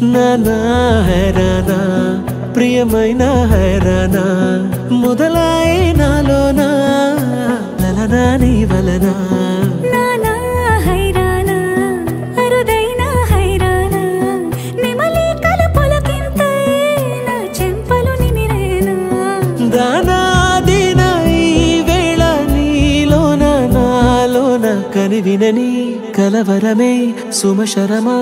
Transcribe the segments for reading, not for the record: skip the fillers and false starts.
నానా హైరానా ప్రియమైన హైరానా మొదలాయే నాలోనా లలనా నీ వలనా నానా హైరానా అరుదైన హైరానా నిమలి కలపులకింతై నా చెంపలు నిమిరేనా దానా దినా ఈ వేళ నీలోన నాలోన కనివినని కలవరమే సుమశరమా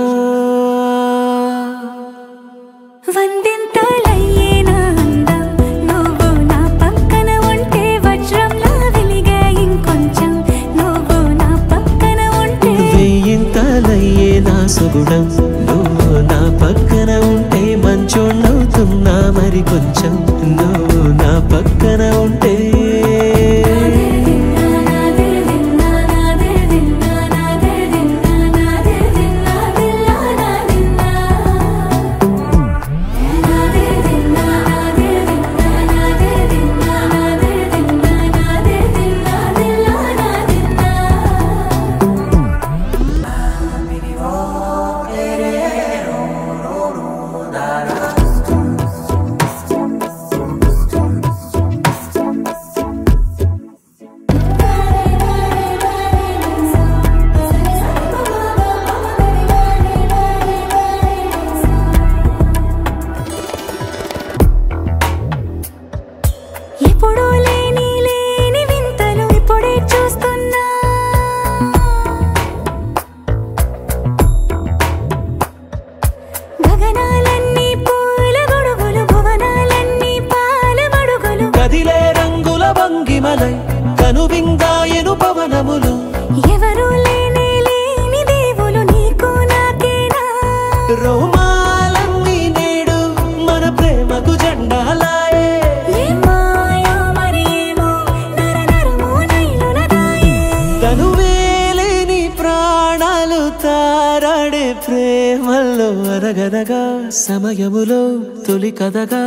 వందింతలయ్యే నా అందం నువ్వు నా పక్కన ఉంటే వజ్రంలా వెలిగే ఇంకొంచెం నువ్వు నా పక్కన ఉంటే వెయ్యింతలయ్యే నా సుగుణం నువ్వు నా పక్కన ఉంటే మంచోళ్ళవుతున్నా మరి కొంచెం నువ్వు నా పక్కన ఉంటే ఎప్పుడూ లేని వింతలు ఇప్పుడే చూస్తున్నా గగనాలన్నీ పూల గొడుగులు భువనాలన్నీ పాల మడుగులు కదిలే రంగుల భంగిమలై కనువిందాయను పవనములు ఎవరూ లేని దేవులు నీకు నాకేనా రోమాలన్నీ నేడు మన ప్రేమకు జెండాలాయే తనువేలేని ప్రాణాలు తారాడే ప్రేమల్లో అరగనగా సమయములో తొలి కథగా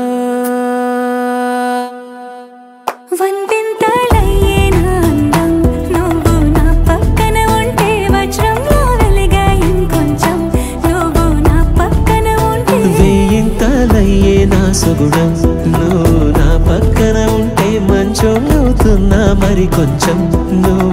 వందింతలయ్యే నా అందం నువ్వు నా పక్కన ఉంటే వజ్రంలా వెలిగే ఇంకొంచెం నువ్వు నా పక్కన ఉంటే వెయ్యింతలయ్యే నా సుగుణం నువ్వు నా పక్కన ఉంటే మంచోళ్ళవుతున్నా మరి కొంచెం నువ్వు